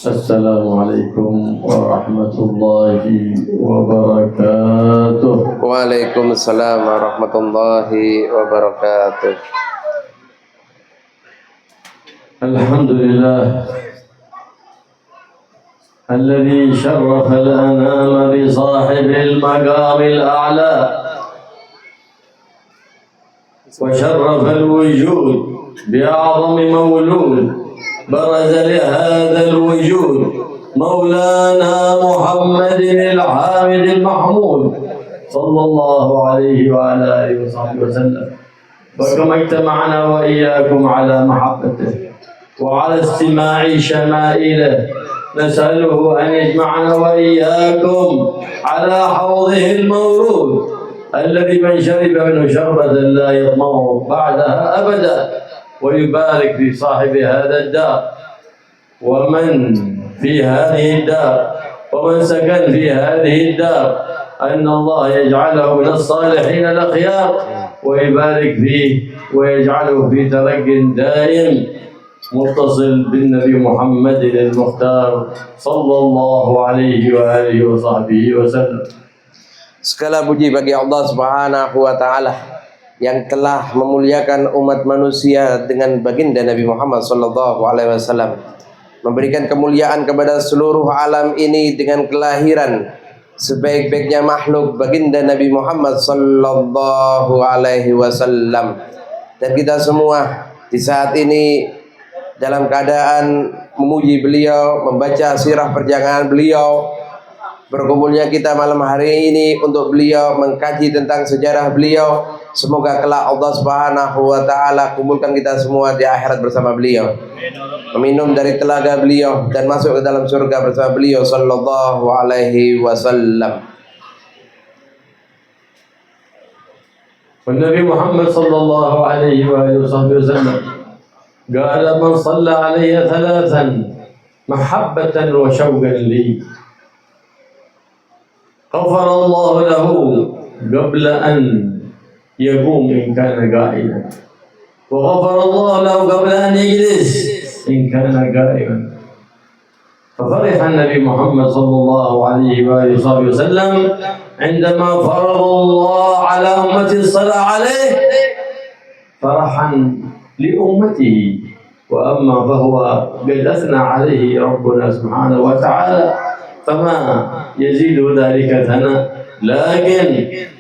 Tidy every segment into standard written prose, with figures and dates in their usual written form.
السلام عليكم ورحمة الله وبركاته. Waalaikumsalam warahmatullahi wabarakatuh. الحمد لله الذي شرف الأنام بصاحب المقام الأعلى وشرف الوجود بأعظم مولود برز لهذا الوجود مولانا محمد الحامد المحمود صلى الله عليه وعلى آله وصحبه وسلم. وكما اجتمعنا وإياكم على محبته وعلى استماع شمائله نسأله أن يجمعنا وإياكم على حوضه المورود الذي من شرب منه شربة لا يطمع بعدها أبدا، ويبارك في صاحب هذا الدار ومن في هذه الدار ومن سكن في هذه الدار، أن الله يجعله من الصالحين الأخيار ويبارك فيه ويجعله في ترق دائم متصل بالنبي محمد المختار صلى الله عليه وآله وصحبه وسلم. Segala puji bagi Allah Subhanahu wa taala yang telah memuliakan umat manusia dengan baginda Nabi Muhammad sallallahu alaihi wasallam, memberikan kemuliaan kepada seluruh alam ini dengan kelahiran sebaik-baiknya makhluk baginda Nabi Muhammad sallallahu alaihi wasallam. Dan kita semua di saat ini dalam keadaan memuji beliau, membaca sirah perjalanan beliau. Berkumpulnya kita malam hari ini untuk beliau, mengkaji tentang sejarah beliau. Semoga kelak Allah Subhanahu wa taala kumpulkan kita semua di akhirat bersama beliau, meminum dari telaga beliau dan masuk ke dalam surga bersama beliau sallallahu alaihi wasallam. والنبي محمد صلى الله عليه وآله وصحبه وسلم قال من صلى علي ثلاثا محبة وشوقا لي غفر الله له قبل أن يقوم إن كان قائما، وغفر الله له قبل أن يجلس إن كان قائما. ففرح النبي محمد صلى الله عليه وآله وصحبه وسلم عندما فرض الله على أمته الصلاة عليه فرحا لأمته، وأما فهو قد أثنى عليه ربنا سبحانه وتعالى فما يزيد ذلك ثناء، لكن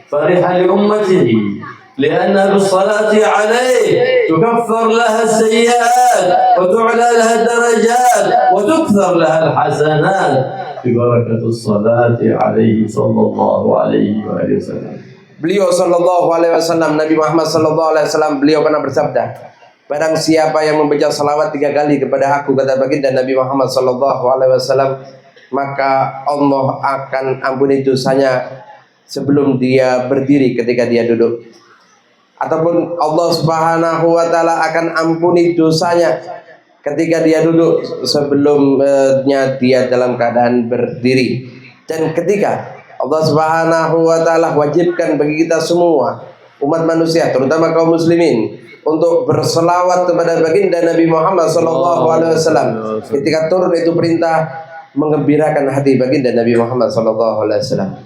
فرح لأمته لأن بالصلاة عليه تكفر لها السيئات وتعلى لها الدرجات وتكثر لها الحسنات ببركة الصلاة عليه صلى الله عليه وآله وسلم. Beliau sallallahu alaihi wasallam, Nabi Muhammad sallallahu alaihi wasallam, beliau pernah bersabda, barang siapa yang membaca salawat 3 kali kepada aku, kata baginda Nabi Muhammad sallallahu alaihi wasallam, maka Allah akan ampuni dosanya sebelum dia berdiri ketika dia duduk, ataupun Allah Subhanahu wa taala akan ampuni dosanya ketika dia duduk sebelumnya dia dalam keadaan berdiri. Dan ketika Allah Subhanahu wa taala wajibkan bagi kita semua umat manusia, terutama kaum muslimin, untuk berselawat kepada baginda Nabi Muhammad sallallahu alaihi wasallam. Ketika turun itu perintah menggembirakan hati baginda Nabi Muhammad sallallahu alaihi wasallam.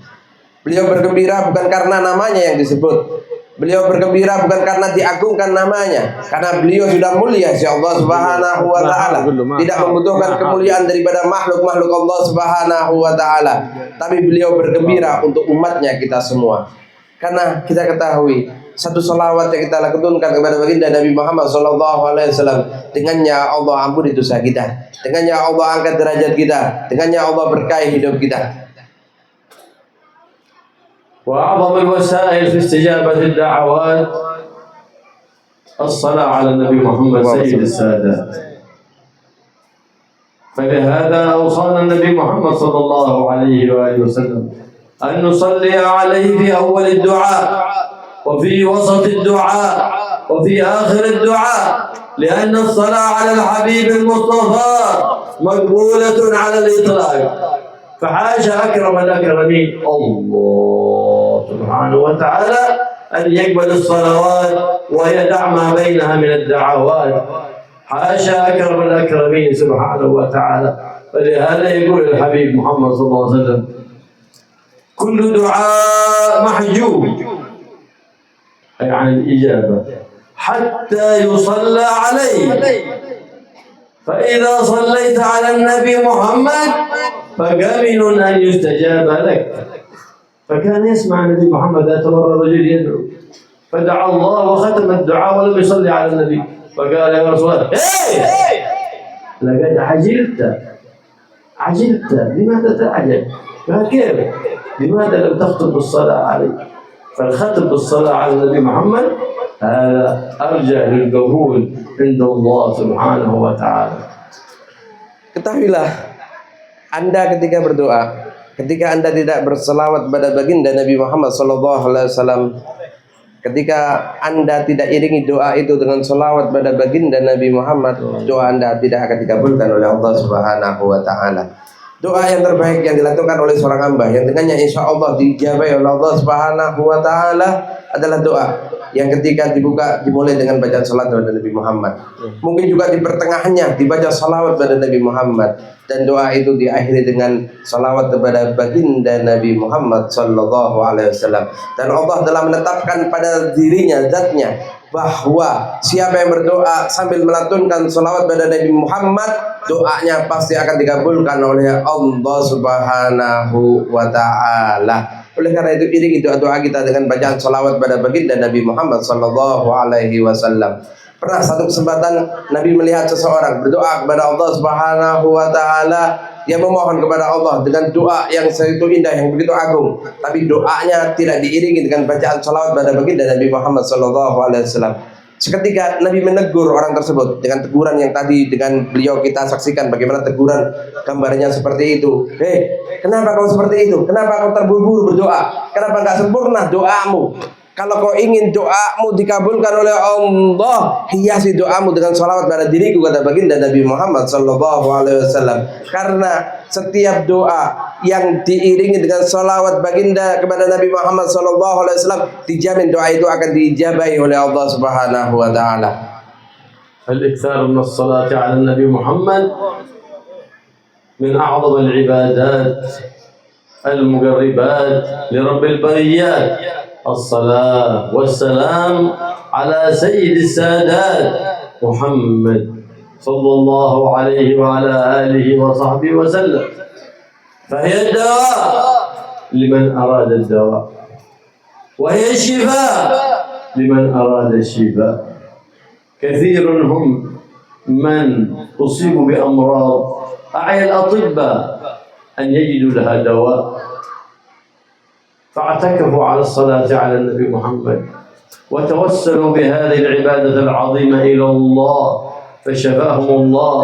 Beliau bergembira bukan karena namanya yang disebut. Beliau bergembira bukan karena diagungkan namanya, karena beliau sudah mulia si Allah Subhanahu wa taala, tidak membutuhkan kemuliaan daripada makhluk-makhluk Allah Subhanahu wa taala. Tapi beliau bergembira untuk umatnya kita semua. Karena kita ketahui satu salawat yang kita lakukan kepada baginda Nabi Muhammad sallallahu alaihi wasallam, dengannya Allah ampuni dosa kita, dengannya Allah angkat derajat kita, dengannya Allah berkahi hidup kita. وأعظم الوسائل في استجابة الدعوات الصلاة على النبي محمد سيد السادات. فلهذا أوصانا النبي محمد صلى الله عليه وآله وسلم أن نصلي عليه في أول الدعاء وفي وسط الدعاء وفي آخر الدعاء، لأن الصلاة على الحبيب المصطفى مقبولة على الإطلاق. فحاشا أكرم الأكرمين الله سبحانه وتعالى أن يقبل الصلوات ويدع ما بينها من الدعوات، حاشا أكرم الأكرمين سبحانه وتعالى. فلهذا يقول الحبيب محمد صلى الله عليه وسلم: كل دعاء محجوب، أي عن الإجابة، حتى يصلى عليه، فإذا صليت على النبي محمد فقمن أن يستجاب لك. فكان يسمع النبي محمد ذات مرة رجل يدعو فدعا الله وختم الدعاء ولم يصلي على النبي، فقال: يا رسول الله، لقد عجلت، لماذا تعجل؟ قال: كيف؟ لماذا لم تختم بالصلاة عليه؟ فالختم بالصلاة على النبي محمد هذا أرجى للقبول عند الله سبحانه وتعالى. Ketahuilah, Anda ketika berdoa, ketika Anda tidak berselawat pada baginda Nabi Muhammad SAW, ketika Anda tidak iringi doa itu dengan selawat pada baginda Nabi Muhammad, doa Anda tidak akan dikabulkan oleh Allah Subhanahu wa Ta'ala. Doa yang terbaik yang dilakukan oleh seorang hamba yang dengannya insya Allah dijabai oleh Allah Subhanahu wa Ta'ala adalah doa yang ketika dimulai dengan bacaan salat kepada Nabi Muhammad. Mungkin juga di pertengahannya dibaca salawat pada Nabi Muhammad, dan doa itu diakhiri dengan salawat kepada baginda Nabi Muhammad sallallahu alaihi wasallam. Dan Allah telah menetapkan pada dirinya, zatnya, bahwa siapa yang berdoa sambil melantunkan salawat pada Nabi Muhammad, doanya pasti akan dikabulkan oleh Allah Subhanahu wa Ta'ala. Oleh karena itu, iringi doa-doa kita dengan bacaan salawat pada baginda Nabi Muhammad sallallahu alaihi wasallam. Pernah satu kesempatan Nabi melihat seseorang berdoa kepada Allah Subhanahu wa Ta'ala, dia memohon kepada Allah dengan doa yang begitu indah, yang begitu agung, tapi doanya tidak diiringi dengan bacaan salawat pada baginda Nabi Muhammad sallallahu alaihi wasallam. Seketika Nabi menegur orang tersebut dengan teguran yang tadi dengan beliau kita saksikan bagaimana teguran gambarnya seperti itu. Kenapa kau seperti itu? Kenapa kau terburu-buru berdoa? Kenapa enggak sempurna doamu? Kalau kau ingin doamu dikabulkan oleh Allah, hiasi doamu dengan salawat pada diriku, kata baginda Nabi Muhammad sallallahu alaihi wasallam. Karena setiap doa yang diiringi dengan salawat baginda kepada Nabi Muhammad sallallahu alaihi wasallam, dijamin doa itu akan diijabahi oleh Allah Subhanahu wa Ta'ala. Al-iktsar min as-salati 'ala Nabi Muhammad min a'zam al-ibadat al-muqarribat li rabbil bariyat. الصلاة والسلام على سيد السادات محمد صلى الله عليه وعلى آله وصحبه وسلم، فهي الدواء لمن أراد الدواء، وهي الشفاء لمن أراد الشفاء. كثير هم من أصيب بأمراض أعيا الأطباء أن يجدوا لها دواء، فاعتكفوا على الصلاة على النبي محمد وتوسلوا بهذه العبادة العظيمة إلى الله فشفاهم الله.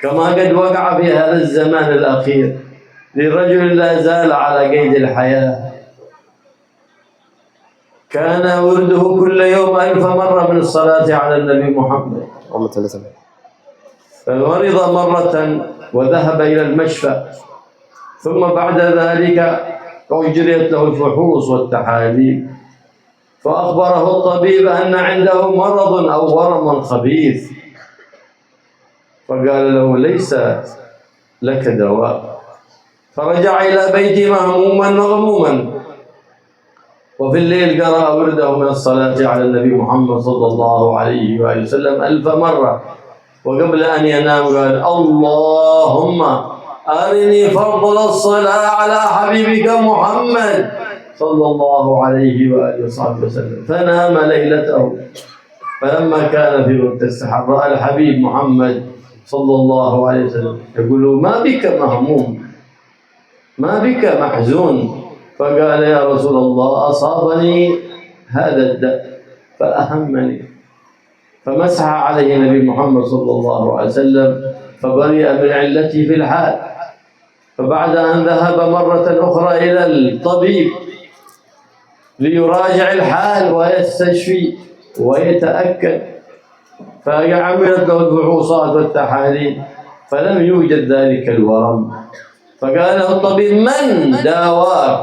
كما قد وقع في هذا الزمان الأخير لرجل لا زال على قيد الحياة، كان ورده كل يوم 1000 مرة من الصلاة على النبي محمد، فمرض مرة وذهب إلى المشفى، ثم بعد ذلك أجريت له الفحوص والتحاليل، فأخبره الطبيب أن عنده مرض أو ورم خبيث، فقال له: ليس لك دواء. فرجع إلى بيته مهموما مغموما، وفي الليل قرأ ورده من الصلاة على النبي محمد صلى الله عليه وآله وسلم 1000 مرة، وقبل أن ينام قال: اللهم أرني فضل الصلاة على حبيبك محمد صلى الله عليه وآله وصحبه وسلم. فنام ليلته، فلما كان في وقت السحر رأى الحبيب محمد صلى الله عليه وسلم يقول: ما بك مهموم؟ ما بك محزون؟ فقال: يا رسول الله، أصابني هذا الداء فأهمني. فمسح عليه النبي محمد صلى الله عليه وسلم فبرئ من علته في الحال. فبعد أن ذهب مرة أخرى إلى الطبيب ليراجع الحال ويستشفي ويتأكد، فعملت له الفحوصات والتحاليل فلم يوجد ذلك الورم. فقال له الطبيب: من داواك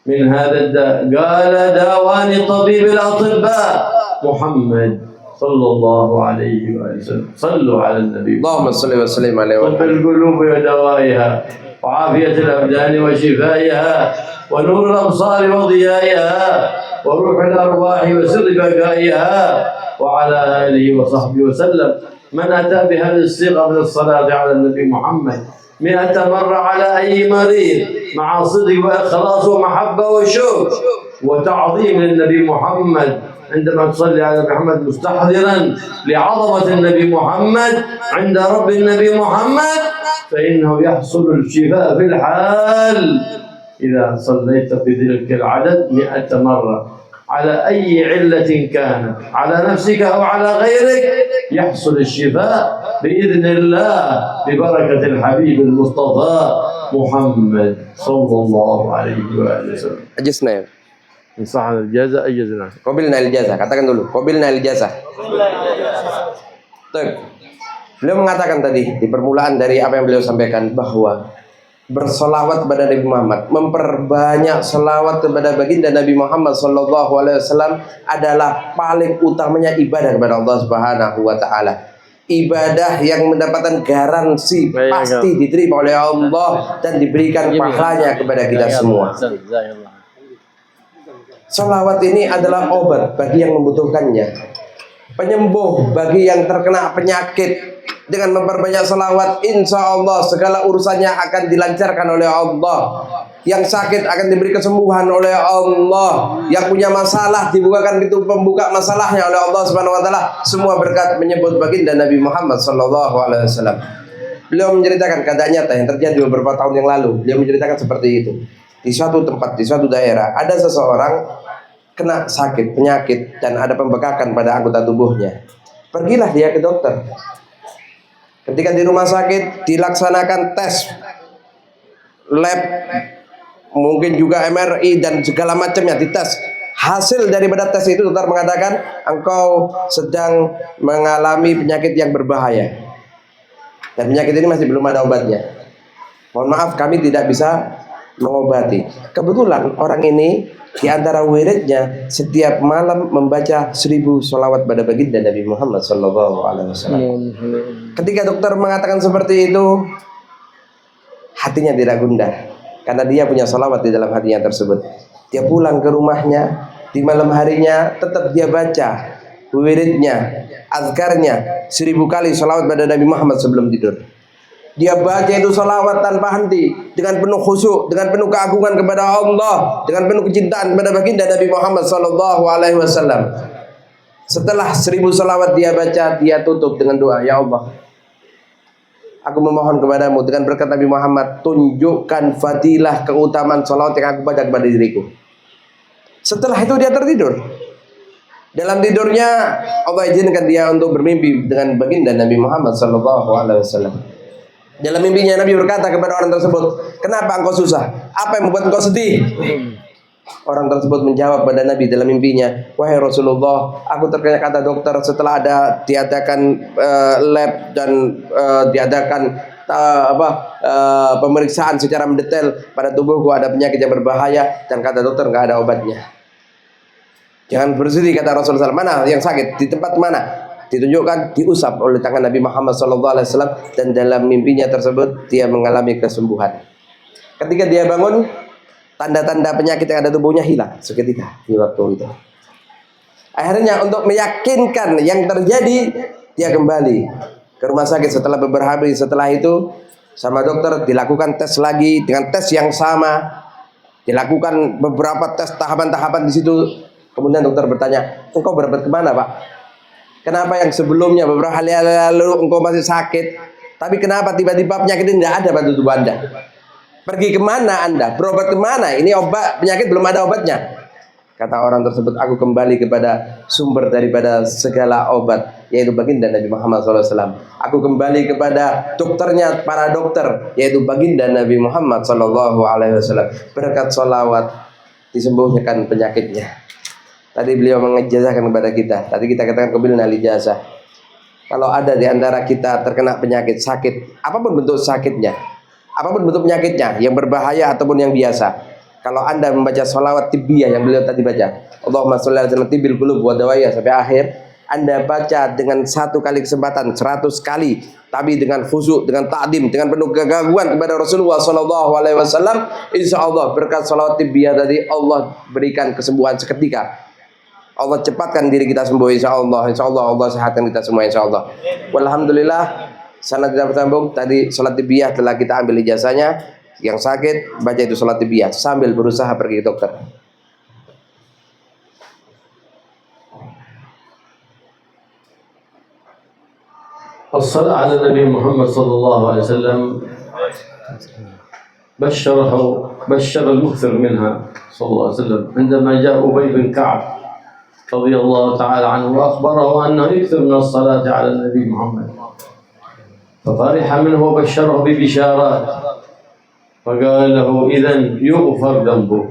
من هذا الداء؟ قال: داواني طبيب الأطباء محمد sallallahu alaihi wasallam. Sallu ala nabi. Allahumma salli wa sallim alaihi wa طب القلوب ودوائها وعافية الأبدان وشفائها ونور الأبصار وضيائها وروح الأرواح وسر بقائها وعلى آله وصحبه وسلم. من أتى بهذه الصيغة من الصلاة على النبي محمد 100 مرة على أي مريض مع صدق وإخلاص ومحبة وشوق وتعظيم للنبي محمد، عندما تصلي على محمد مستحضرا لعظمة النبي محمد عند رب النبي محمد، فإنه يحصل الشفاء في الحال. إذا صليت بتلك العدد 100 مرة على أي علة كانت، على نفسك أو على غيرك، يحصل الشفاء بإذن الله ببركة الحبيب المصطفى محمد صلى الله عليه وآله وسلم. Ajazna ya. إن صح الإجازة أجزنا. Qabilna al-ijazah. Katakan dulu. Qabilna al-ijazah. Tuh. Beliau mengatakan tadi di permulaan dari apa yang beliau sampaikan bahwa bersolawat kepada Nabi Muhammad, memperbanyak solawat kepada baginda Nabi Muhammad Sallallahu Alaihi Wasallam adalah paling utamanya ibadah kepada Allah Subhanahu Wa Taala. Ibadah yang mendapatkan garansi pasti diterima oleh Allah dan diberikan pahalanya kepada kita semua. Solawat ini adalah obat bagi yang membutuhkannya, penyembuh bagi yang terkena penyakit. Dengan memperbanyak salawat, insya Allah segala urusannya akan dilancarkan oleh Allah. Yang sakit akan diberi kesembuhan oleh Allah. Yang punya masalah dibukakan pintu pembuka masalahnya oleh Allah Subhanahu Wa Taala. Semua berkat menyebut baginda Nabi Muhammad Sallallahu Alaihi Wasallam. Beliau menceritakan keadaan nyata yang terjadi beberapa tahun yang lalu. Beliau menceritakan seperti itu. Di suatu tempat, di suatu daerah, ada seseorang kena sakit, penyakit, dan ada pembekakan pada anggota tubuhnya. Pergilah dia ke dokter. Ketika di rumah sakit dilaksanakan tes lab, mungkin juga MRI dan segala macamnya dites. Hasil daripada tes itu dokter mengatakan engkau sedang mengalami penyakit yang berbahaya. Dan penyakit ini masih belum ada obatnya. Mohon maaf kami tidak bisa mengobati. Kebetulan orang ini di antara wiridnya setiap malam membaca 1000 sholawat pada baginda Nabi Muhammad Sallallahu Alaihi Wasallam. Ketika dokter mengatakan seperti itu, hatinya tidak gundah karena dia punya sholawat di dalam hatinya tersebut. Dia pulang ke rumahnya di malam harinya tetap dia baca wiridnya, azkarnya 1000 kali sholawat pada Nabi Muhammad sebelum tidur. Dia baca itu salawat tanpa henti, dengan penuh khusyuk, dengan penuh keagungan kepada Allah, dengan penuh kecintaan kepada baginda Nabi Muhammad Sallallahu Alaihi Wasallam. Setelah 1000 salawat dia baca, dia tutup dengan doa, ya Allah, aku memohon kepadamu dengan berkat Nabi Muhammad, tunjukkan fadilah keutamaan salawat yang aku baca kepada diriku. Setelah itu dia tertidur. Dalam tidurnya Allah izinkan dia untuk bermimpi dengan baginda Nabi Muhammad Sallallahu Alaihi Wasallam. Dalam mimpinya Nabi berkata kepada orang tersebut, kenapa engkau susah? Apa yang membuat engkau sedih? Orang tersebut menjawab pada Nabi dalam mimpinya, wahai Rasulullah, aku terkena kata dokter setelah ada diadakan lab dan diadakan pemeriksaan secara mendetail pada tubuhku ada penyakit yang berbahaya dan kata dokter nggak ada obatnya. Jangan bersedih kata Rasulullah. Mana yang sakit? Di tempat mana? Ditunjukkan, diusap oleh tangan Nabi Muhammad SAW dan dalam mimpinya tersebut dia mengalami kesembuhan. Ketika dia bangun, tanda-tanda penyakit yang ada tubuhnya hilang seketika di waktu itu. Akhirnya untuk meyakinkan yang terjadi, dia kembali ke rumah sakit setelah beberapa hari. Setelah itu sama dokter dilakukan tes lagi dengan tes yang sama, dilakukan beberapa tes tahapan-tahapan di situ. Kemudian dokter bertanya, engkau berobat kemana Pak? Kenapa yang sebelumnya beberapa hari lalu engkau masih sakit, tapi kenapa tiba-tiba penyakit ini tidak ada pada tubuh Anda? Pergi kemana Anda? Berobat kemana? Ini obat penyakit belum ada obatnya. Kata orang tersebut, aku kembali kepada sumber daripada segala obat, yaitu baginda Nabi Muhammad SAW. Aku kembali kepada dokternya para dokter, yaitu baginda Nabi Muhammad SAW. Berkat sholawat disembuhkan penyakitnya. Tadi beliau mengijazahkan kepada kita. Tadi kita katakan qabilna al-ijazah. Kalau ada di antara kita terkena penyakit sakit, apapun bentuk sakitnya, apapun bentuk penyakitnya, yang berbahaya ataupun yang biasa, kalau Anda membaca sholawat tibbiyah yang beliau tadi baca, Allahumma sholli ala tibbil qulub wa dawaiha sampai akhir, Anda baca dengan satu kali kesempatan 100 kali, tapi dengan khusyuk, dengan ta'dim, dengan penuh kekaguan kepada Rasulullah Sallallahu Alaihi Wasallam, insya Allah berkat salawat tibiah tadi Allah berikan kesembuhan seketika. Allah cepatkan diri kita sembuh, insya Allah Allah sehatkan kita semua, insya Allah. Walhamdulillah, sanad tidak bersambung. Tadi salat tibiah telah kita ambil ijazahnya. Yang sakit baca itu salat tibiah sambil berusaha pergi ke dokter. الصلاة على النبي محمد صلى الله عليه وسلم بشر المكثر منها صلى الله عليه وسلم عندما جاء أبي بن كعب رضي الله تعالى عنه وأخبره أنه يكثر من الصلاة على النبي محمد، ففرح منه وبشره ببشارات، فقال له إذن يغفر ذنبك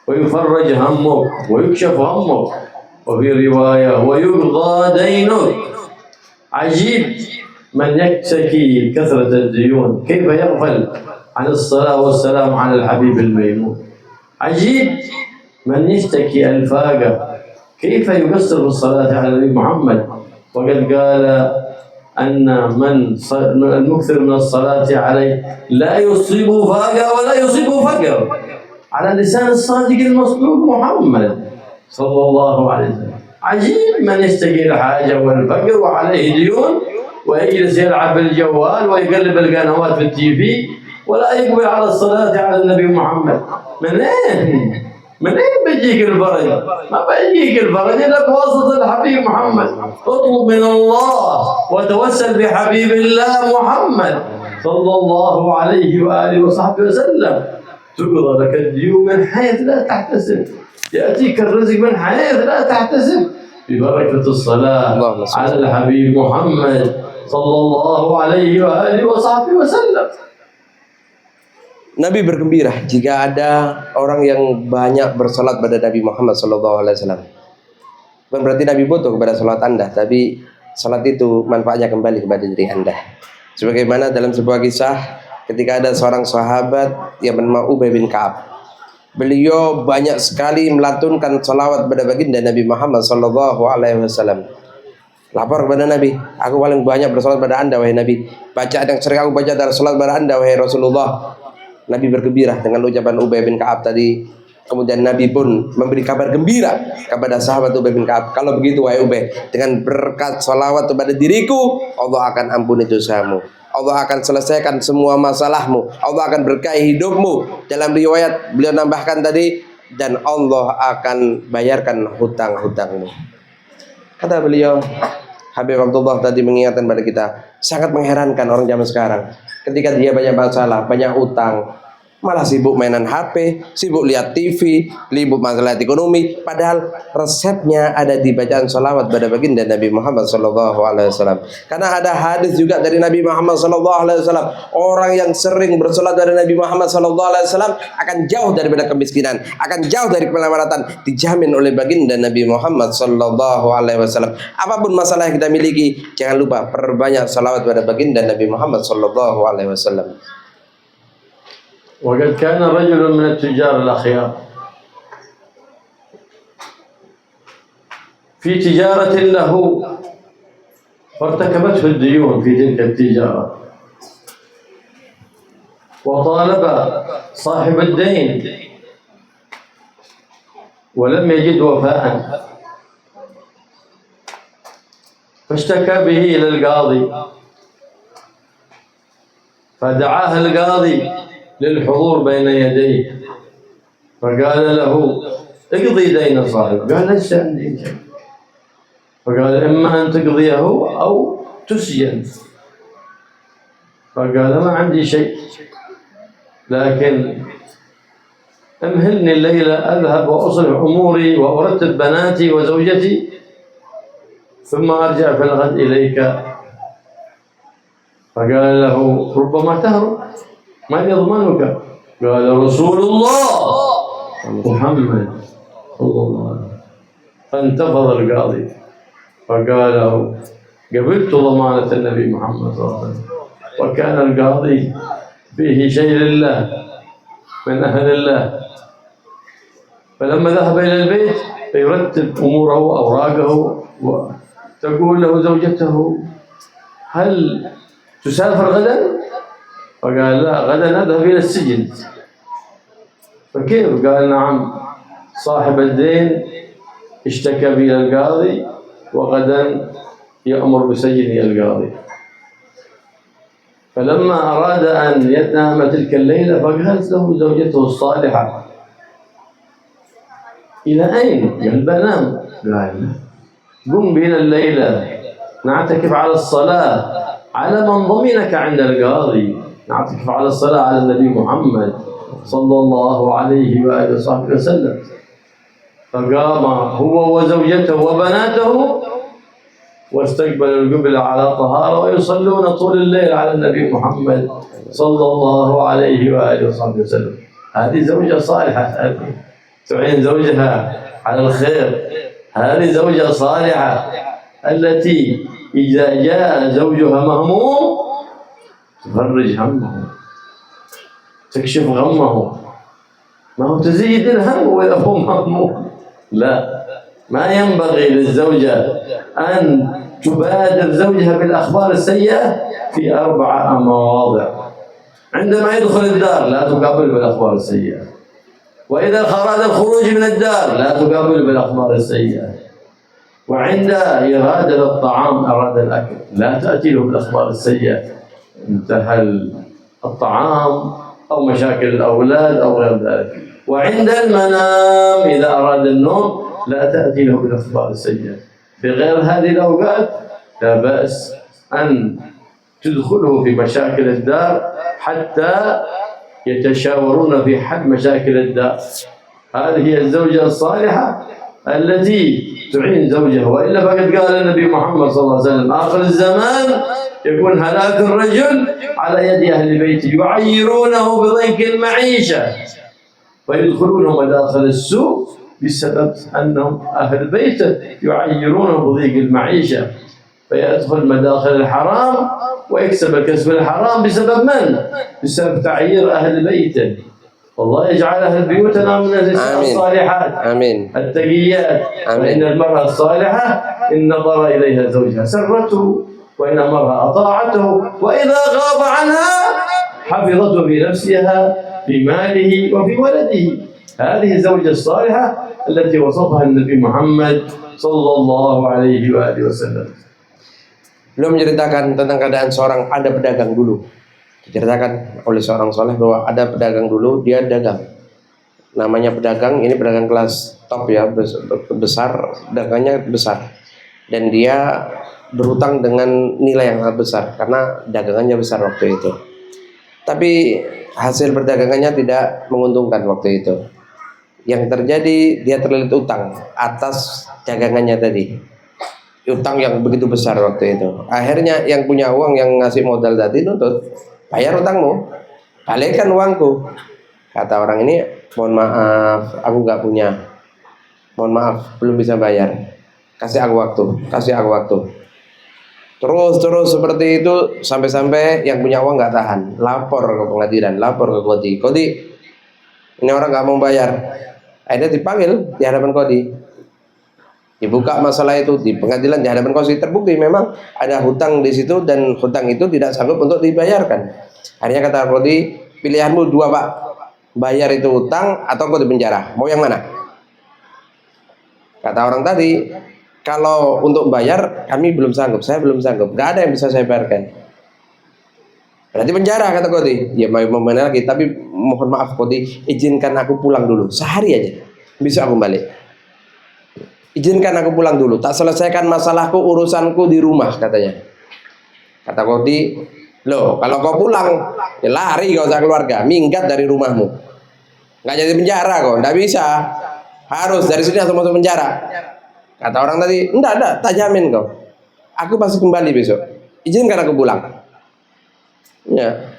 ويفرج همك ويكشف همك، وفي رواية ويقضى دينك. عجيب من يشتكي كثرة الديون كيف يغفل عن الصلاة والسلام على الحبيب الميمون. عجيب من يشتكي الفاقة كيف يقصر في الصلاة على النبي محمد، وقد قال أن المكثر من الصلاة عليه لا يصيب فاقة ولا يصيب فقر، على لسان الصادق المصدوق محمد صلى الله عليه وسلم. عجيب من يشتكي الحاجة والفقر وعليه ديون ويجلس يلعب بالجوال ويقلب القنوات في التي في ولا يقبل على الصلاة على النبي محمد. من أين بيجيك الفرج؟ ما بيجيك الفرج إلا بواسطة الحبيب محمد. اطلب من الله وتوسل بحبيب الله محمد صلى الله عليه وآله وصحبه وسلم، تقضى لك الديون من حيث لا تحتسب، يأتيك الرزق من حيث لا تحتسب ببركة الصلاة على الحبيب محمد صلى الله عليه وآله وصحبه وسلم. Nabi bergembira jika ada orang yang banyak bersolat pada Nabi Muhammad SAW. Bukan berarti Nabi butuh kepada solat Anda, tapi solat itu manfaatnya kembali kepada diri Anda. Sebagaimana dalam sebuah kisah ketika ada seorang sahabat yang bernama Ubay bin Ka'ab. Beliau banyak sekali melantunkan salawat pada baginda Nabi Muhammad SAW. Lapor kepada Nabi, aku paling banyak bersolat pada Anda wahai Nabi. Bacaan yang sering aku baca adalah solat pada Anda wahai Rasulullah. Nabi bergembira dengan ucapan Ubay bin Ka'ab tadi. Kemudian Nabi pun memberi kabar gembira kepada sahabat Ubay bin Ka'ab. Kalau begitu wahai Ubay, dengan berkat salawat kepada diriku, Allah akan ampuni dosamu, Allah akan selesaikan semua masalahmu, Allah akan berkahi hidupmu. Dalam riwayat beliau nambahkan tadi, dan Allah akan bayarkan hutang-hutangmu. Kata beliau, Habib Abdullah tadi mengingatkan pada kita, sangat mengherankan orang zaman sekarang. Ketika dia banyak masalah, banyak utang, malah sibuk mainan HP, sibuk lihat TV, sibuk masalah ekonomi. Padahal resepnya ada di bacaan salawat pada baginda Nabi Muhammad SAW. Karena ada hadis juga dari Nabi Muhammad SAW, orang yang sering bersolat dari Nabi Muhammad SAW akan jauh daripada kemiskinan, akan jauh dari kemelaratan, dijamin oleh baginda Nabi Muhammad SAW. Apapun masalah yang kita miliki, jangan lupa perbanyak salawat pada baginda Nabi Muhammad SAW. وقد كان رجل من التجار الأخيار في تجارة له فارتكبته الديون في تلك التجارة، وطالب صاحب الدين ولم يجد وفاء، فاشتكى به إلى القاضي، فدعاه القاضي للحضور بين يديه، فقال له اقضي دين صاحب. قال ليس عندي شيء، فقال إما أن تقضيه أو تسجن. فقال ما عندي شيء، لكن امهلني الليلة أذهب وأصلح أموري وأرتب بناتي وزوجتي ثم أرجع في الغد إليك. فقال له ربما تهرب، من يضمنك؟ قال رسول الله محمد صلى الله عليه وسلم. فانتفض القاضي فقال له قبلت ضمانة النبي محمد صلى الله عليه وسلم. وكان القاضي فيه شيء لله من أهل الله. فلما ذهب إلى البيت يرتب أموره وأوراقه تقول له زوجته: هل تسافر غدا؟ فقال: لا، غدا نذهب إلى السجن. فكيف؟ قال: نعم، صاحب الدين اشتكى بي إلى القاضي، وغدا يأمر بسجن القاضي. فلما أراد أن ينام تلك الليلة فقالت له زوجته الصالحة: إلى أين؟ قال: بنام. قال: قم بنا الليلة نعتكف على الصلاة على من ضمنك عند القاضي، نعتكف على الصلاة على النبي محمد صلى الله عليه وآله وصحبه وسلم. فقام هو وزوجته وبناته واستقبلوا القبلة على طهارة ويصلون طول الليل على النبي محمد صلى الله عليه وآله وصحبه وسلم. هذه زوجة صالحة تعين زوجها على الخير. هذه زوجة صالحة التي إذا جاء زوجها مهموم تفرج همه، تكشف غمه. ما هو تزيد الهم وإذا هو مهموم. لا، ما ينبغي للزوجة أن تبادر زوجها بالأخبار السيئة في 4 مواضع. عندما يدخل الدار لا تقابل بالأخبار السيئة، وإذا أراد الخروج من الدار لا تقابل بالأخبار السيئة، وعند إرادة الطعام أراد الأكل لا تأتي له بالأخبار السيئة، انتهى الطعام أو مشاكل الأولاد أو غير ذلك. وعند المنام إذا أراد النوم لا تأتي له بالأخبار السيئة. في غير هذه الأوقات لا بأس أن تدخله في مشاكل الدار حتى يتشاورون في حل مشاكل الدار. هذه هي الزوجة الصالحة التي تعين زوجها. وإلا فقد قال النبي محمد صلى الله عليه وسلم: آخر الزمان يكون هلاك الرجل على يد أهل بيته يعيرونه بضيق المعيشة، ويدخلونه مداخل السوء بسبب أنهم أهل بيته يعيرونه بضيق المعيشة، فيدخل مداخل الحرام ويكسب الكسب الحرام بسبب من؟ بسبب تعيير أهل بيته. والله يجعل أهل بيوتنا من النساء الصالحات آمين التقيات. وإن المرأة الصالحة إن نظر إليها زوجها سرته، وإن أمرها أطاعته، وإذا غاب عنها حفظته في نفسها في ماله وفي ولده. هذه الزوجة الصالحة التي وصفها النبي محمد صلى الله عليه وآله وسلم. Beliau menceritakan tentang keadaan ada pedagang dulu. Diceritakan oleh seorang soleh bahwa ada pedagang dulu, dia dagang. Namanya pedagang, ini pedagang kelas top ya, besar, dagangnya besar. Dan dia berhutang dengan nilai yang sangat besar karena dagangannya besar waktu itu. Tapi hasil perdagangannya tidak menguntungkan waktu itu. Yang terjadi dia terlilit utang atas dagangannya tadi. Utang yang begitu besar waktu itu. Akhirnya yang punya uang, yang ngasih modal tadi nuntut, bayar utangmu, balikkan uangku. Kata orang ini, mohon maaf, aku nggak punya. Mohon maaf, belum bisa bayar. Kasih aku waktu. Terus seperti itu sampai yang punya uang nggak tahan, lapor ke pengadilan, lapor ke Kodi. Kodi, ini orang nggak mau bayar. Akhirnya dipanggil di hadapan Kodi. Dibuka masalah itu di pengadilan di hadapan Kodi, terbukti memang ada hutang di situ dan hutang itu tidak sanggup untuk dibayarkan. Akhirnya kata Kodi, pilihanmu 2 Pak, bayar itu hutang atau kau di penjara, mau yang mana? Kata orang tadi, kalau untuk bayar kami belum sanggup, saya belum sanggup, nggak ada yang bisa saya bayarkan. Berarti penjara, kata Kodi. Ya mau mana lagi, tapi mohon maaf Kodi, izinkan aku pulang dulu sehari aja, bisa aku balik. Izinkan aku pulang dulu, tak selesaikan masalahku, urusanku di rumah, katanya. Kata Kodi, loh kalau kau pulang ya lari kau sama keluarga, minggat dari rumahmu, nggak jadi penjara kok, nggak bisa, harus dari sini langsung masuk penjara. Kata orang tadi, enggak, tak jamin kau, aku pasti kembali besok, izinkan aku pulang. Ya.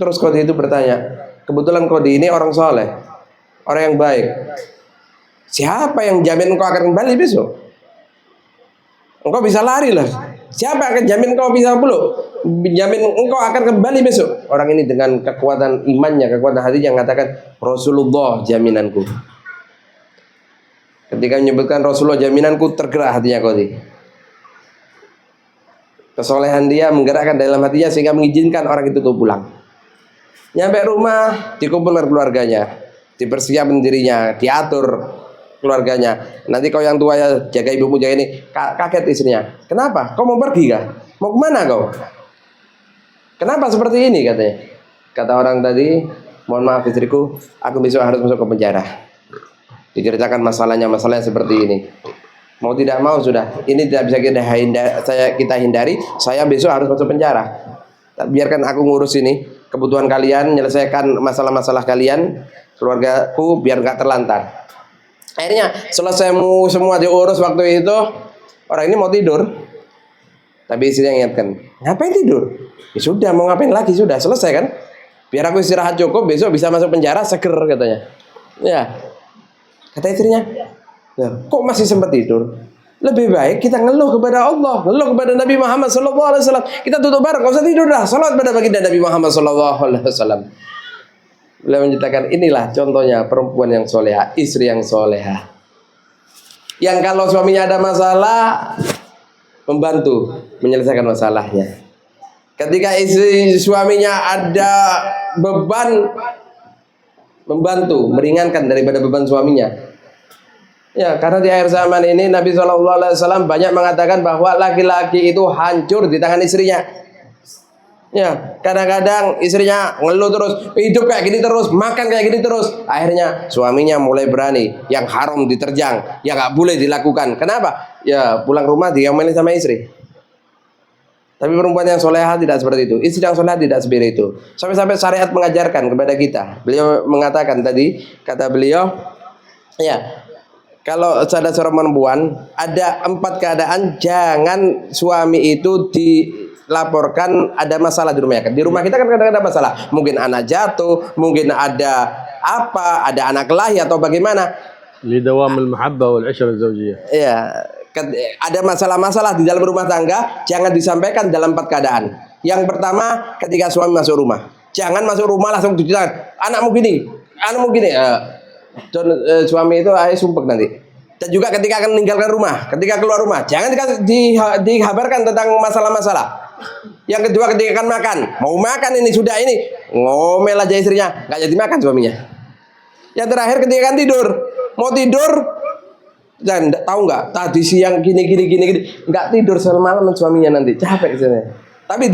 Terus Kodi itu bertanya, kebetulan Kodi ini orang soleh, orang yang baik. Siapa yang jamin engkau akan kembali besok? Engkau bisa lari lah. Siapa yang akan jamin engkau bisa pulang? Jamin engkau akan kembali besok? Orang ini dengan kekuatan imannya, kekuatan hatinya mengatakan, Rasulullah jaminanku. Ketika menyebutkan Rasulullah jaminanku, tergerak hatinya Kodi. Kesolehan dia menggerakkan dalam hatinya sehingga mengizinkan orang itu tuh pulang. Nyampe rumah, dikumpulkan keluarganya, dipersiapkan dirinya, diatur keluarganya. Nanti kau yang tua ya jaga ibumu, jaga ini. Kaget istrinya. Kenapa? Kau mau pergi kah? Mau kemana kau? Kenapa seperti ini katanya? Kata orang tadi, mohon maaf istriku, aku besok harus masuk ke penjara. Diceritakan masalahnya seperti ini. Mau tidak mau sudah, ini tidak bisa kita hindari. Saya besok harus masuk penjara. Biarkan aku ngurus ini, kebutuhan kalian, menyelesaikan masalah-masalah kalian, keluargaku, biar nggak terlantar. Akhirnya selesai semua diurus waktu itu, orang ini mau tidur. Tapi istrinya ingatkan, ngapain tidur? Ya sudah, mau ngapain lagi, sudah selesai kan? Biar aku istirahat cukup, besok bisa masuk penjara seger katanya. Ya, kata istrinya, kok masih sempat tidur? Lebih baik kita ngeluh kepada Allah, ngeluh kepada Nabi Muhammad SAW. Kita tutup bareng, gak usah tidur dah. Salat pada baginda Nabi Muhammad SAW. Beliau menceritakan, inilah contohnya perempuan yang soleha, istri yang soleha. Yang kalau suaminya ada masalah, membantu menyelesaikan masalahnya. Ketika istri suaminya ada beban, membantu meringankan daripada beban suaminya. Ya, karena di akhir zaman ini Nabi SAW banyak mengatakan bahwa laki-laki itu hancur di tangan istrinya. Ya, kadang-kadang istrinya ngeluh terus, hidup kayak gini terus, makan kayak gini terus. Akhirnya suaminya mulai berani, yang haram diterjang, yang nggak boleh dilakukan. Kenapa? Ya, pulang rumah diomelin sama istri. Tapi perempuan yang soleha tidak seperti itu. Istri yang soleha tidak seperti itu. Sampai-sampai syariat mengajarkan kepada kita. Beliau mengatakan tadi, kata beliau, ya, kalau ada seorang perempuan, ada 4 keadaan jangan suami itu dilaporkan ada masalah di rumahnya. Di rumah kita kan kadang-kadang ada masalah. Mungkin anak jatuh, mungkin ada apa, ada anak kelahi atau bagaimana. Lidawam al-mahabbah wal 'ishrah az-zawjiyah. Iya, ada masalah-masalah di dalam rumah tangga, jangan disampaikan dalam 4 keadaan. Yang pertama, ketika suami masuk rumah, jangan masuk rumah langsung cuci tangan. Anakmu gini, suami itu sumpek nanti. Dan juga ketika akan meninggalkan rumah, ketika keluar rumah, jangan dihabarkan tentang masalah-masalah. Yang kedua, ketika akan makan, mau makan ini sudah ini, ngomel aja istrinya, nggak jadi makan suaminya. Yang terakhir, ketika akan tidur, mau tidur, dan tahu nggak tadi siang gini, nggak tidur semalam suaminya nanti capek istrinya. Tapi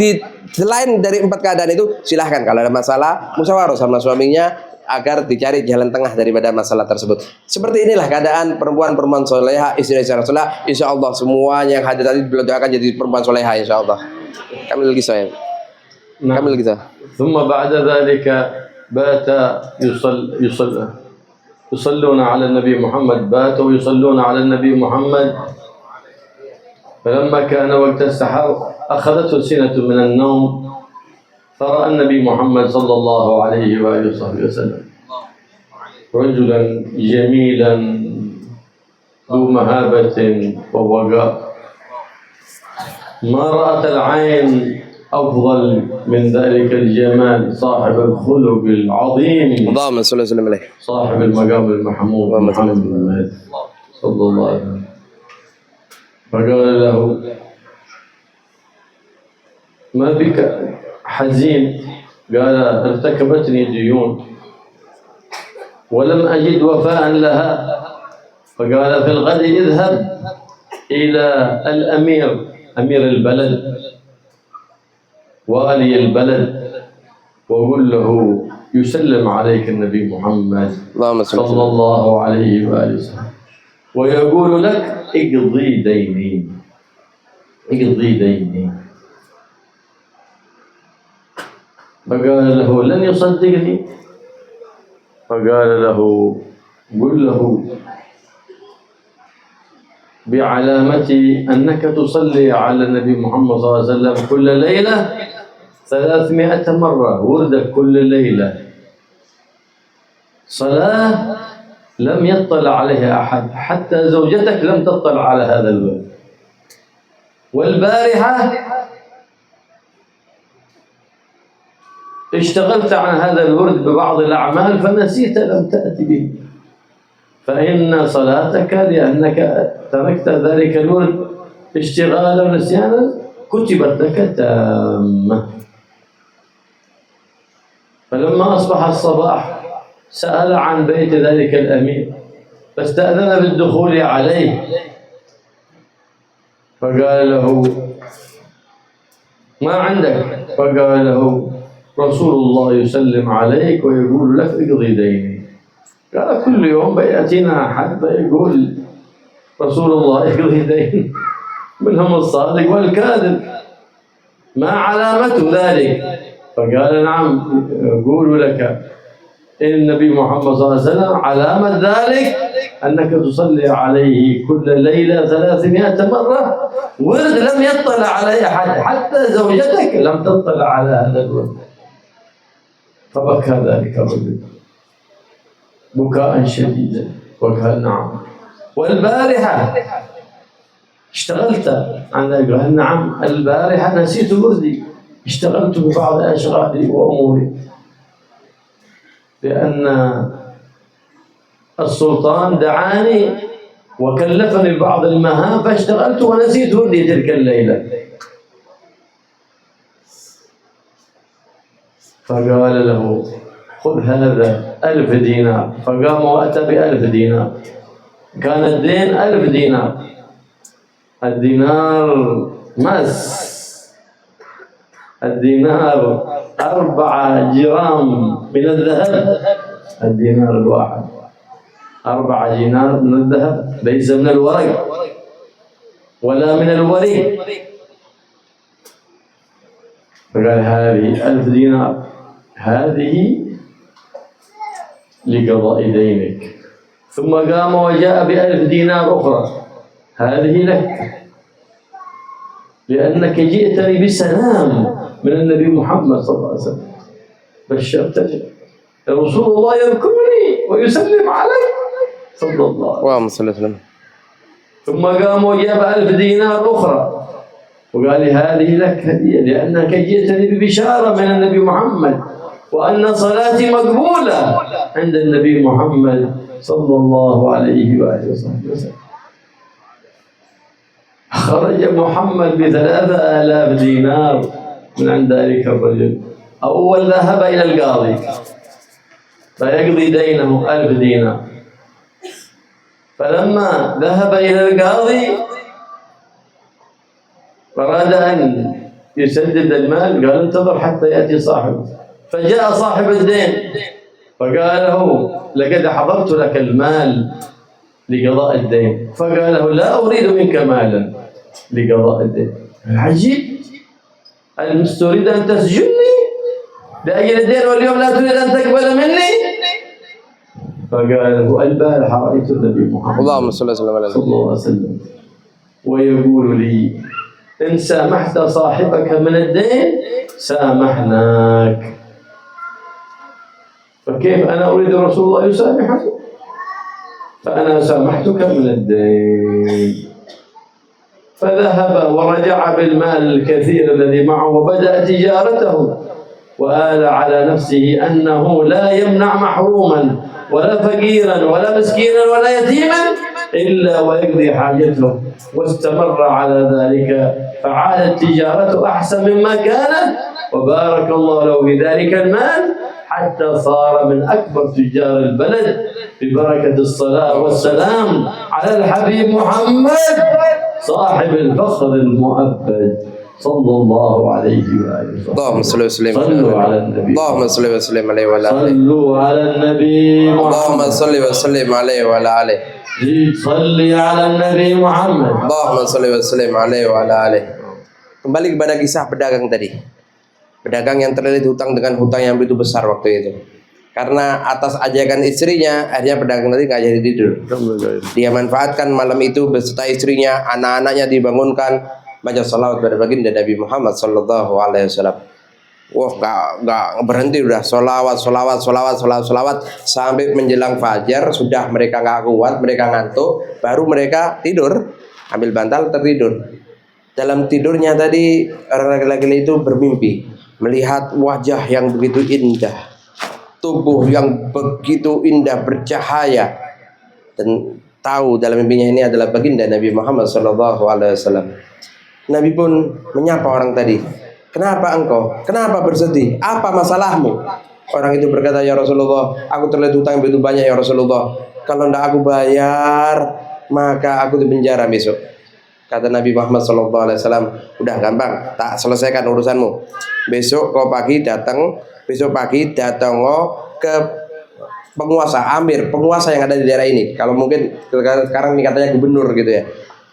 selain dari 4 keadaan itu, silahkan kalau ada masalah musyawarah sama suaminya agar dicari jalan tengah daripada masalah tersebut. Seperti inilah keadaan perempuan-perempuan soleha, istri-istri soleha. Insya Allah semuanya yang hadir tadi beliau doakan jadi perempuan soleha. Insya Allah. Kami lagi saya. Kami lagi saya. ثم بعد ذلك بات يصلون على النبي محمد، باتوا يصلون على النبي محمد. فلما كان وقت السحر أخذته سنة من النوم، فرأى النبي محمد صلى الله عليه وآله وسلم رجلا جميلا ذو مهابة ووقار، ما رأت العين أفضل من ذلك الجمال، صاحب الخلق العظيم، اللهم صل وسلم عليه، صاحب المقام المحمود محمد صلى الله عليه وسلم. فقال له: ما بك حزين؟ قال: ارتكبتني ديون ولم أجد وفاء لها. فقال: في الغد اذهب إلى الأمير، أمير البلد والي البلد، وقل له يسلم عليك النبي محمد صلى الله عليه وآله وسلم، ويقول لك اقضي ديني، اقضي ديني. فقال له: لن يصدقني. فقال له: قل له بعلامة أنك تصلي على النبي محمد صلى الله عليه وسلم كل ليلة 300 مرة، وردك كل ليلة، صلاة لم يطلع عليها أحد، حتى زوجتك لم تطلع على هذا الورد، والبارحة اشتغلت عن هذا الورد ببعض الأعمال فنسيت، لم تأتي به، فإن صلاتك لأنك تركت ذلك الورد اشتغالا ونسيانا كتبت لك تامة. فلما أصبح الصباح سأل عن بيت ذلك الأمير فاستأذن بالدخول عليه، فقال له ما عندك؟ فقال له رسول الله يسلم عليك ويقول لك اقضي ديني. قال كل يوم يأتينا أحد فيقول رسول الله اقضي ديني، منهم الصادق والكاذب، ما علامة ذلك؟ فقال نعم يقول لك إن النبي محمد صلى الله عليه وسلم علامة ذلك أنك تصلي عليه كل ليلة 300 مرة ورد لم يطلع عليه أحد، حتى زوجتك لم تطلع على هذا الورد. فبكى ذلك الرجل بكاء شديدا وقال نعم. والبارحة اشتغلت عن ذلك؟ قال نعم البارحة نسيت وردي، اشتغلت ببعض أشغالي وأموري، لأن السلطان دعاني وكلفني ببعض المهام فاشتغلت ونسيت وردي تلك الليلة. فقال له خذ هذا 1000 دينار. فقام وأتى ب1000 دينار. كان الدين 1000 دينار. الدينار مس، الدينار 4 جرام من الذهب، الدينار الواحد 4 دينار من الذهب، ليس من الورق ولا من الوريد. فقال هذه 1000 دينار هذه لقضاء دينك. ثم قام وجاء ب1000 دينار أخرى، هذه لك لأنك جئتني بسلام من النبي محمد صلى الله عليه وسلم، بشرتني رسول الله يذكرني ويسلم علي صلى الله عليه وسلم. ثم قام وجاب 1000 دينار أخرى وقال لي هذه لك هدية لأنك جئتني ببشارة من النبي محمد وأن صلاتي مقبولة عند النبي محمد صلى الله عليه وآله وسلم. خرج محمد ب3000 دينار من عند ذلك الرجل. أول ذهب إلى القاضي فيقضي دينه 1000 دينار. فلما ذهب إلى القاضي أراد أن يسدد المال، قال انتظر حتى يأتي صاحبه. فجاء صاحب الدين فقال له لقد حضرت لك المال لقضاء الدين. فقال له لا أريد منك مالا لقضاء الدين. عجيب، أنت تريد أن تسجنني لأجل الدين واليوم لا تريد أن تقبل مني؟ فقال له البارحة رأيت النبي محمد اللهم صل وسلم صلى الله عليه وسلم ويقول لي إن سامحت صاحبك من الدين سامحناك، فكيف أنا أريد رسول الله يسامحك؟ فأنا سامحتك من الدين. فذهب ورجع بالمال الكثير الذي معه وبدأ تجارته، وآل على نفسه أنه لا يمنع محروما ولا فقيرا ولا مسكينا ولا يتيما إلا ويقضي حاجته، واستمر على ذلك فعادت تجارته أحسن مما كانت، وبارك الله له بذلك المال حتى صار من أكبر تجار البلد ببركة الصلاة والسلام على الحبيب محمد صاحب الفخر المؤبد صلى الله عليه وآله وسلم. اللهم صل وسلم صلوا على النبي. اللهم صل وسلم عليه وعلى آله. صلوا على النبي محمد. اللهم صل وسلم عليه وعلى آله. صلي على النبي محمد. Allahumma sholli wa sallim alaihi wa ala alihi. Kembali kepada kisah pedagang tadi. Pedagang yang terlilit hutang dengan hutang yang begitu besar waktu itu. Karena atas ajakan istrinya, akhirnya pedagang tadi nggak jadi tidur. Dia manfaatkan malam itu beserta istrinya, anak-anaknya dibangunkan baca salawat pada baginda Nabi Muhammad sallallahu alaihi wasallam. Wah, nggak berhenti, udah solawat sampai menjelang fajar. Sudah mereka nggak kuat, mereka ngantuk, baru mereka tidur, ambil bantal tertidur. Dalam tidurnya tadi orang laki-laki itu bermimpi melihat wajah yang begitu indah, tubuh yang begitu indah bercahaya, dan tahu dalam mimpinya ini adalah baginda Nabi Muhammad sallallahu alaihi wasallam. Nabi pun menyapa orang tadi. Kenapa engkau? Kenapa bersedih? Apa masalahmu? Orang itu berkata, ya Rasulullah, aku terlilit hutang begitu banyak ya Rasulullah. Kalau tidak aku bayar, maka aku dipenjara besok. Kata Nabi Muhammad SAW, udah gampang, tak selesaikan urusanmu. Besok pagi datang ke penguasa Amir, penguasa yang ada di daerah ini. Kalau mungkin sekarang ini katanya gubernur gitu ya.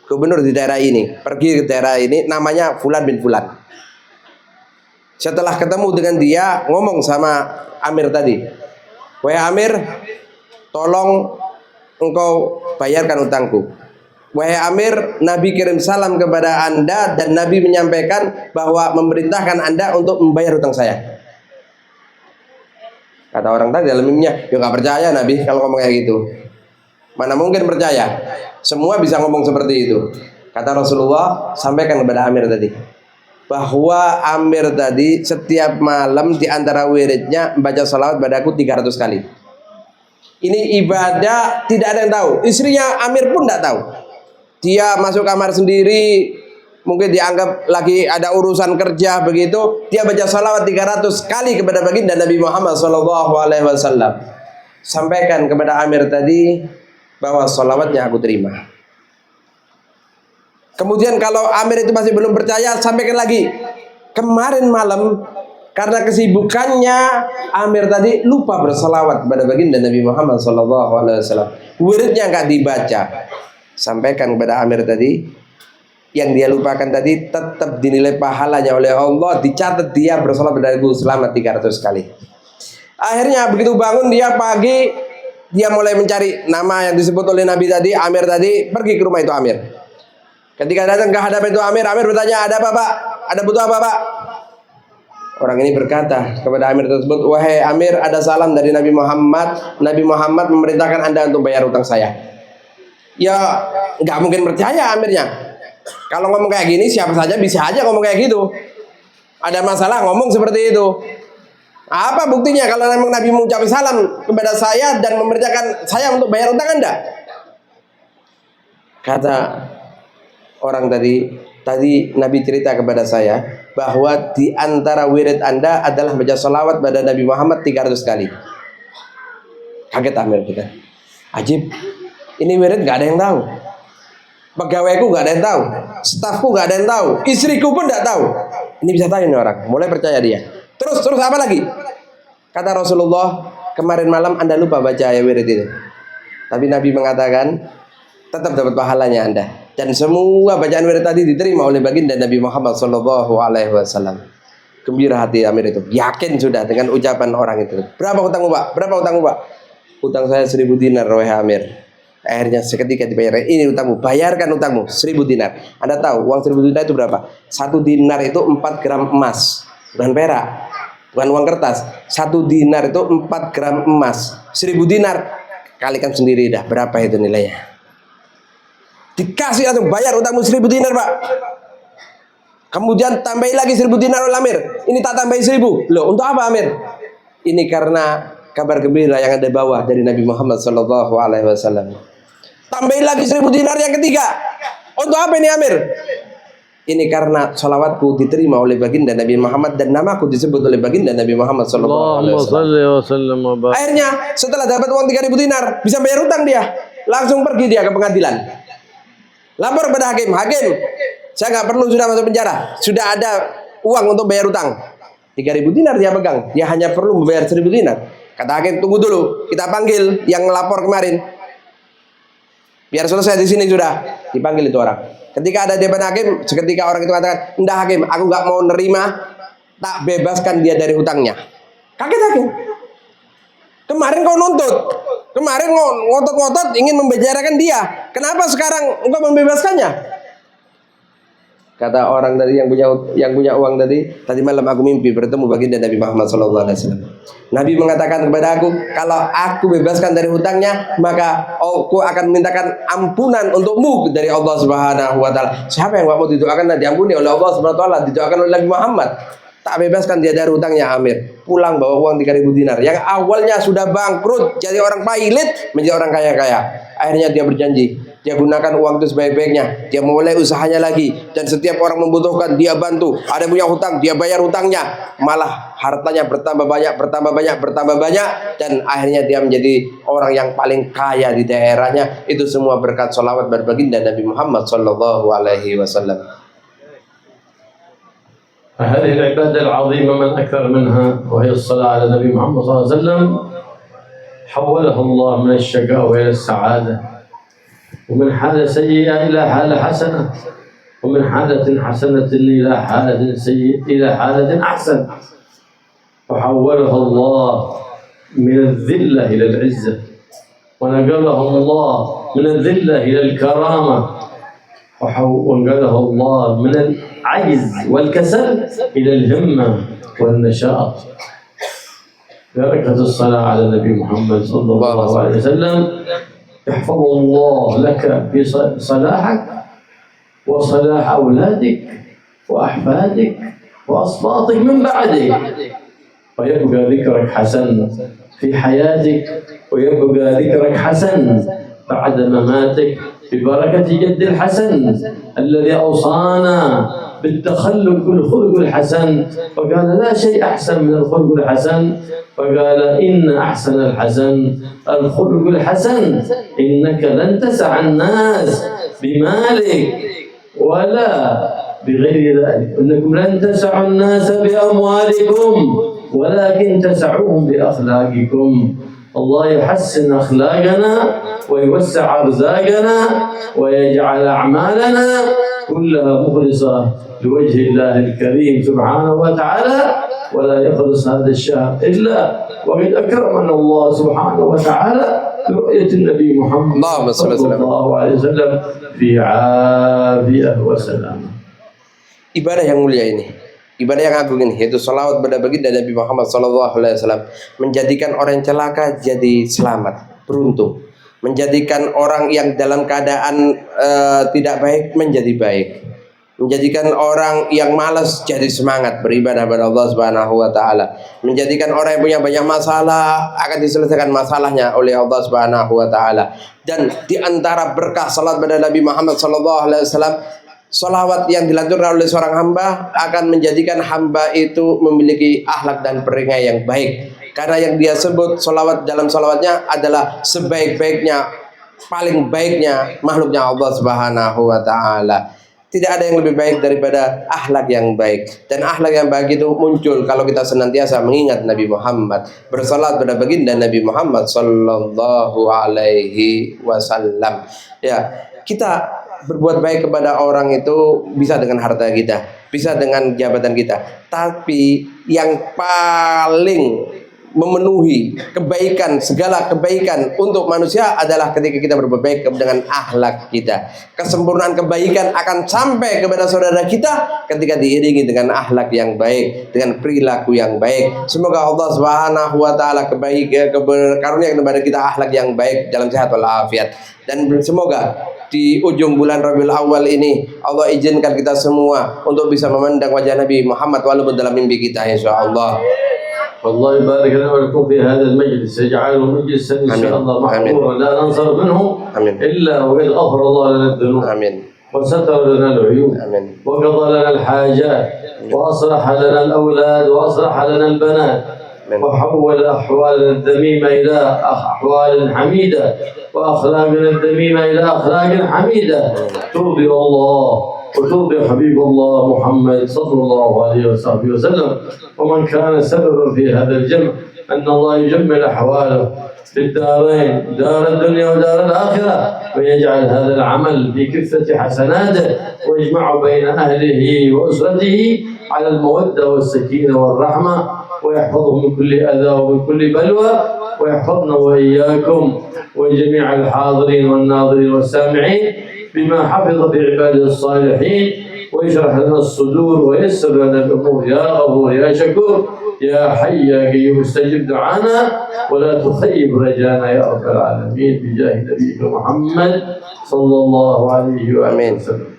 Gubernur di daerah ini, pergi ke daerah ini, namanya Fulan bin Fulan. Setelah ketemu dengan dia, ngomong sama Amir tadi, wahai Amir, tolong engkau bayarkan utangku. Wahai Amir, Nabi kirim salam kepada Anda dan Nabi menyampaikan bahwa memerintahkan Anda untuk membayar utang saya. Kata orang tadi dalam mimpinya, ya nggak percaya Nabi kalau ngomong kayak gitu. Mana mungkin percaya? Semua bisa ngomong seperti itu. Kata Rasulullah, sampaikan kepada Amir tadi, bahwa Amir tadi setiap malam di antara wiridnya membaca salawat padaku 300 kali. Ini ibadah tidak ada yang tahu. Istrinya Amir pun tidak tahu. Dia masuk kamar sendiri, mungkin dianggap lagi ada urusan kerja begitu, dia baca salawat 300 kali kepada baginda Nabi Muhammad SAW. Sampaikan kepada Amir tadi bahwa salawatnya aku terima. Kemudian kalau Amir itu masih belum percaya, sampaikan lagi. Kemarin malam karena kesibukannya Amir tadi lupa bersalawat kepada baginda Nabi Muhammad SAW. Wiridnya nggak dibaca. Sampaikan kepada Amir tadi, yang dia lupakan tadi tetap dinilai pahalanya oleh Allah, dicatat dia bersalat padaku selama 300 kali. Akhirnya begitu bangun dia pagi, dia mulai mencari nama yang disebut oleh Nabi tadi, Amir tadi, pergi ke rumah itu Amir. Ketika datang ke hadapan itu Amir bertanya, ada apa Pak? Ada butuh apa Pak? Orang ini berkata kepada Amir tersebut, wahai Amir, ada salam dari Nabi Muhammad. Nabi Muhammad memerintahkan Anda untuk bayar utang saya. Ya nggak mungkin percaya Amirnya. Kalau ngomong kayak gini siapa saja bisa aja ngomong kayak gitu. Ada masalah ngomong seperti itu. Apa buktinya kalau memang Nabi mengucapkan salam kepada saya dan memerintahkan saya untuk bayar utang Anda? Kata orang tadi Nabi cerita kepada saya bahwa di antara wirid Anda adalah baca salawat pada Nabi Muhammad 300 kali. Kaget Amir kita. Ajib. Ini wirid nggak ada yang tahu. Pegawaiku nggak ada yang tahu. Stafku nggak ada yang tahu. Istriku pun nggak tahu. Ini bisa tahu ini orang. Mulai percaya dia. Terus apa lagi? Kata Rasulullah, kemarin malam Anda lupa baca ayat wirid itu. Tapi Nabi mengatakan tetap dapat pahalanya Anda. Dan semua bacaan wirid tadi diterima oleh baginda Nabi Muhammad SAW. Gembira hati Amir itu. Yakin sudah dengan ucapan orang itu. Berapa hutangmu Pak? Berapa hutangmu Pak? Utang saya 1000 dinar wahai Amir. Akhirnya seketika dibayar. Ini utangmu, bayarkan utangmu 1000 dinar. Anda tahu uang 1000 dinar itu berapa? 1 dinar itu 4 gram emas, bukan perak, bukan uang kertas. 1 dinar itu 4 gram emas. 1000 dinar kalikan sendiri dah berapa itu nilainya. Dikasih langsung, bayar utangmu 1000 dinar Pak. Kemudian tambahin lagi 1000 dinar oleh Amir. Ini tak tambahin 1000. Loh untuk apa Amir? Ini karena kabar gembira yang ada bawah dari Nabi Muhammad SAW. Tambahin lagi 1000 dinar yang ketiga. Untuk apa ini Amir? Ini karena salawatku diterima oleh baginda Nabi Muhammad dan namaku disebut oleh baginda Nabi Muhammad SAW. Akhirnya setelah dapat uang 3000 dinar, bisa bayar utang dia. Langsung pergi dia ke pengadilan. Lapor pada hakim. Hakim, saya nggak perlu sudah masuk penjara. Sudah ada uang untuk bayar utang. 3000 dinar dia pegang. Dia hanya perlu membayar 1000 dinar. Kata hakim, tunggu dulu. Kita panggil yang lapor kemarin. Biar selesai di sini sudah. Dipanggil itu orang. Ketika ada di depan hakim, seketika orang itu katakan, "Enggak hakim, aku nggak mau nerima, tak bebaskan dia dari hutangnya." Kaget hakim. Kemarin kau nuntut, kemarin ngotot-ngotot ingin membicarakan dia. Kenapa sekarang engkau membebaskannya? Kata orang tadi yang punya uang tadi malam aku mimpi bertemu baginda Nabi Muhammad SAW. Nabi mengatakan kepada aku, kalau aku bebaskan dari hutangnya, maka aku akan memintakan ampunan untukmu dari Allah Subhanahu Wa Taala. Siapa yang mau didoakan dan diampuni oleh Allah Subhanahu Wa Taala, didoakan oleh Nabi Muhammad. Tak bebaskan dia dari hutangnya Amir. Pulang bawa uang 3000 dinar. Yang awalnya sudah bangkrut, jadi orang pailit menjadi orang kaya-kaya. Akhirnya dia berjanji, dia gunakan uang itu sebaik-baiknya, dia mulai usahanya lagi, dan setiap orang membutuhkan dia bantu. Ada yang punya hutang, dia bayar hutangnya, malah hartanya bertambah banyak, dan akhirnya dia menjadi orang yang paling kaya di daerahnya. Itu semua berkat sholawat pada baginda Nabi Muhammad sallallahu alaihi wasallam. هذه العبادة العظيمة من أكثر منها وهي الصلاة على النبي محمد صلى الله عليه وسلم حولها الله من الشقاوة إلى السعادة، ومن حالة سيئة إلى حالة حسنة، ومن حالة حسنة إلى حالة سيئة إلى حالة أحسن، وحولها الله من الذلة إلى العزة، ونقلها الله من الذلة إلى الكرامة، وانقلها الله من العجز والكسل إلى الهمة والنشاط. بركة الصلاة على النبي محمد صلى الله عليه وسلم يحفظ الله لك في صلاحك وصلاح أولادك وأحفادك وأصباطك من بعدك، ويبقى ذكرك حسن في حياتك، ويبقى ذكرك حسن بعد مماتك ببركة جد الحسن الذي أوصانا بالتخلق بالخلق الحسن، فقال لا شيء أحسن من الخلق الحسن، فقال إن أحسن الحسن الخلق الحسن، إنك لن تسع الناس بمالك ولا بغير ذلك، إنكم لن تسعوا الناس بأموالكم ولكن تسعوهم بأخلاقكم. الله يحسن أخلاقنا ويوسع أرزاقنا ويجعل أعمالنا كلها مخلصة لوجه الله الكريم سبحانه وتعالى، ولا يخلص هذا الشهر إلا وقد أكرمنا الله سبحانه وتعالى برؤية النبي محمد صلى الله عليه وسلم في عافية وسلام. Ibadah yang mulia ini, ibadah yang agung ini, yaitu salawat pada baginda Nabi Muhammad sallallahu alaihi wasallam, menjadikan orang yang celaka jadi selamat, beruntung, menjadikan orang yang dalam keadaan tidak baik menjadi baik, menjadikan orang yang malas jadi semangat beribadah kepada Allah Subhanahu wa taala, menjadikan orang yang punya banyak masalah akan diselesaikan masalahnya oleh Allah Subhanahu wa taala. Dan di antara berkah salat pada Nabi Muhammad sallallahu alaihi wasallam, salawat yang dilanturkan oleh seorang hamba akan menjadikan hamba itu memiliki akhlak dan peringai yang baik. Karena yang dia sebut salawat dalam salawatnya adalah sebaik-baiknya, paling baiknya makhluknya Allah Subhanahu wa taala. Tidak ada yang lebih baik daripada akhlak yang baik. Dan akhlak yang baik itu muncul kalau kita senantiasa mengingat Nabi Muhammad, bersalat pada baginda Nabi Muhammad sallallahu alaihi wasallam. Ya, kita berbuat baik kepada orang itu bisa dengan harta kita, bisa dengan jabatan kita, tapi yang paling memenuhi kebaikan, segala kebaikan untuk manusia adalah ketika kita berbuat baik dengan akhlak kita. Kesempurnaan kebaikan akan sampai kepada saudara kita ketika diiringi dengan akhlak yang baik, dengan perilaku yang baik. Semoga Allah Subhanahu wa taala karunia kepada kita akhlak yang baik dalam sehat walafiat. Dan semoga di ujung bulan Rabiul Awal ini Allah izinkan kita semua untuk bisa memandang wajah Nabi Muhammad walaupun dalam mimpi kita, insyaallah. والله يبارك لنا ولكم في هذا المجلس، يجعله مجلسا ان شاء الله محفورا لا ننصر منه الا وقد غفر الله لنا الذنوب وستر لنا العيوب وقضى لنا الحاجات واصلح لنا الاولاد واصلح لنا البنات وحول احوالنا الذميمه الى احوال حميده واخلاقنا الذميمه الى اخلاق حميده ترضي الله وترضي حبيب الله محمد صلى الله عليه وصحبه وسلم. ومن كان سببا في هذا الجمع أن الله يجمل أحواله في الدارين، دار الدنيا ودار الآخرة، ويجعل هذا العمل في كفة حسناته ويجمع بين أهله وأسرته على المودة والسكينة والرحمة، ويحفظهم من كل أذى ومن كل بلوى، ويحفظنا وإياكم وجميع الحاضرين والناظرين والسامعين بما حفظ في عباده الصالحين، ويشرح لنا الصدور ويسر لنا الأمور. يا غفور يا شكور يا حي يا قيوم استجب دعانا ولا تخيب رجانا يا رب العالمين بجاه نبيك محمد صلى الله عليه وآله وسلم.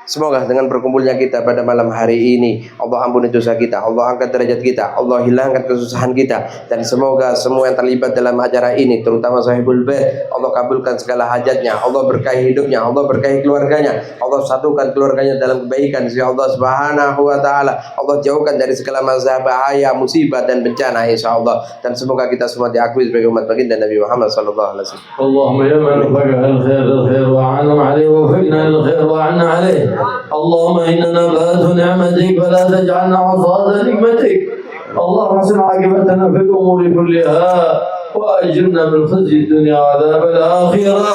Semoga dengan berkumpulnya kita pada malam hari ini, Allah ampuni dosa kita, Allah angkat derajat kita, Allah hilangkan kesusahan kita, dan semoga semua yang terlibat dalam acara ini, terutama sahibul bait, Allah kabulkan segala hajatnya, Allah berkahi hidupnya, Allah berkahi keluarganya, Allah satukan keluarganya dalam kebaikan sisi Allah Subhanahu wa taala, Allah jauhkan dari segala masalah, bahaya, musibah dan bencana insyaallah, dan semoga kita semua diakui sebagai umat baginda Nabi Muhammad sallallahu alaihi wasallam. Allahumma ya man faqaha al-khair wa 'anna 'alayhi wa faqna al-khair wa 'anna 'alayhi. اللهم إننا بات نعمتك فلا تجعلنا عصاة نعمتك. اللهم احسن عاقبتنا في الأمور كلها وأجرنا من خزي الدنيا وعذاب الآخرة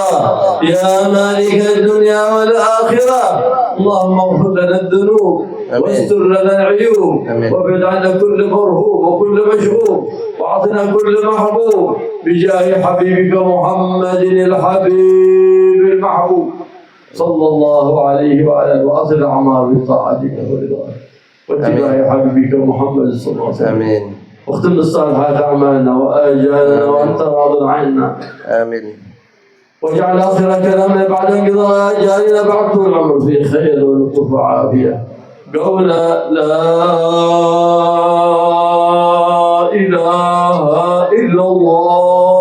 يا مالك الدنيا والآخرة. اللهم اغفر لنا الذنوب واستر لنا العيوب وابعد عنا كل مرهوب وكل مشغوب واعطنا كل محبوب بجاه حبيبك محمد الحبيب المحبوب صلى الله عليه وعلى آله وأصل الأعمال بطاعتك ورضاك واتباع حبيبك محمد صلى الله عليه وسلم. آمين. واختم الصالحات أعمالنا وآجالنا وأنت راض عنا. آمين. واجعل آخر كلامنا بعد انقضاء آجالنا بعد طول العمر في خير ولطف وعافية. قولا لا إله إلا الله.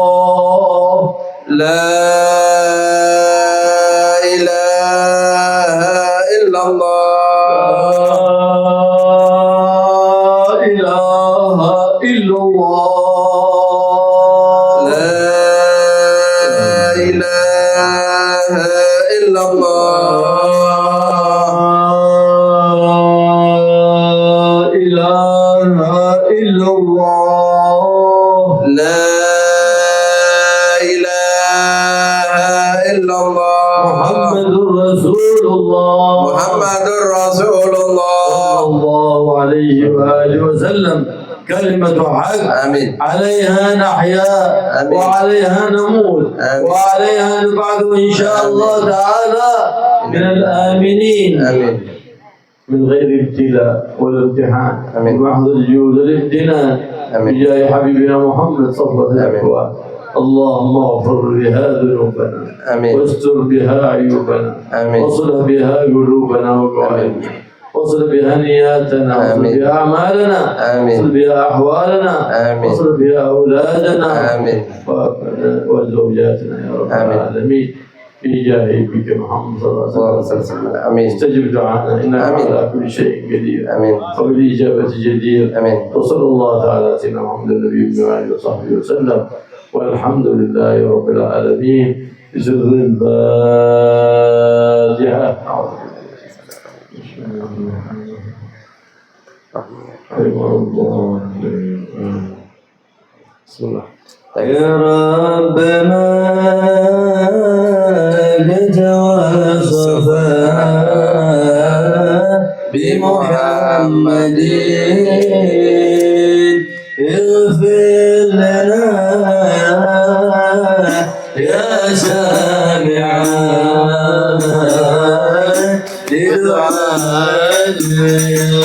لا كلمة حق. آمين. عليها نحيا. آمين. وعليها نموت. آمين. وعليها نبعث إن شاء الله تعالى من الآمنين. آمين. من غير ابتلاء ولا امتحان. آمين. بمحض الجود والامتنان. آمين. بجاه حبيبنا محمد صفوة الأكوان. اللهم اغفر بها ذنوبنا. آمين. واستر بها عيوبنا. آمين. واصلح بها قلوبنا وقوائمنا. وصل بها نياتنا. وصل بها أعمالنا. وصل بها أحوالنا. وصل بها أولادنا. وزوجاتنا يا رب العالمين في جاه بك محمد صلى الله عليه وسلم. استجب دعاءنا إنك على كل شيء قدير. وبالإجابة جدير. وصلى الله تعالى على سيدنا محمد النبي وآله وصحبه وسلم والحمد لله رب العالمين. بسر الفاتحة. بسم الله. يا ربنا لك والصفاء بمحمد اغفر لنا يا سامع لدعاء يا